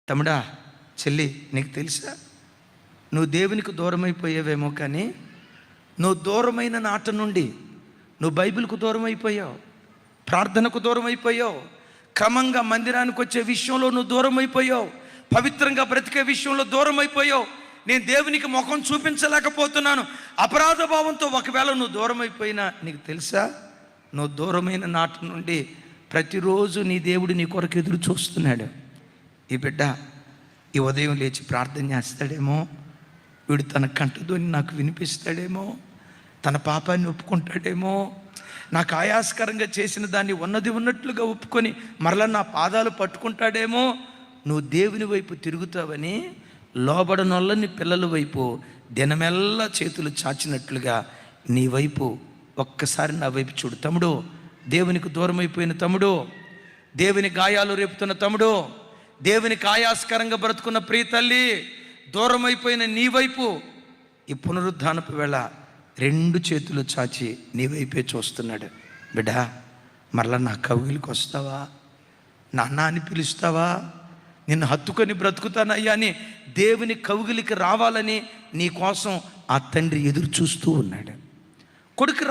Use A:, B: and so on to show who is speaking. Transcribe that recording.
A: తమ్ముడా, చెల్లి, నీకు తెలుసా నువ్వు దేవునికి దూరం అయిపోయావేమో, కానీ నువ్వు దూరమైన నాట నుండి నువ్వు బైబిల్కు దూరం అయిపోయావు, ప్రార్థనకు దూరం అయిపోయావు, క్రమంగా మందిరానికి వచ్చే విషయంలో నువ్వు దూరం అయిపోయావు, పవిత్రంగా బ్రతికే విషయంలో దూరం అయిపోయావు. నేను దేవునికి ముఖం చూపించలేకపోతున్నాను అపరాధ భావంతో ఒకవేళ నువ్వు దూరం అయిపోయినా, నీకు తెలుసా నువ్వు దూరమైన నాట నుండి ప్రతిరోజు నీ దేవుడు నీ కొరకు ఎదురు చూస్తున్నాడు. ఈ బిడ్డ ఈ ఉదయం లేచి ప్రార్థన చేస్తాడేమో, వీడు తన కంటధ్వని నాకు వినిపిస్తాడేమో, తన పాపాన్ని ఒప్పుకుంటాడేమో, నాకు ఆయాస్కరంగా చేసిన దాన్ని ఉన్నది ఉన్నట్లుగా ఒప్పుకొని మరలా నా పాదాలు పట్టుకుంటాడేమో. నువ్వు దేవుని వైపు తిరుగుతావని లోబడనొల్లని పిల్లల వైపు దినమెల్లా చేతులు చాచినట్లుగా నీ వైపు ఒక్కసారి నా వైపు చూడు. తమ్ముడు, దేవునికి దూరం అయిపోయిన తమ్ముడు, దేవుని గాయాలు రేపుతున్న తమ్ముడు, దేవునికి ఆయాస్కరంగా బ్రతుకున్న ప్రియ తల్లి, దూరం అయిపోయిన నీ వైపు ఈ పునరుద్ధానపు వేళ రెండు చేతులు చాచి నీ వైపే చూస్తున్నాడు. బిడ్డ, మరలా నా కౌగిలికి వస్తావా, నాన్న అని పిలుస్తావా, నిన్ను హత్తుకొని బ్రతుకుతానయ్యా అని దేవుని కౌగిలికి రావాలని నీ కోసం ఆ తండ్రి ఎదురు చూస్తూ ఉన్నాడు. కొడుకు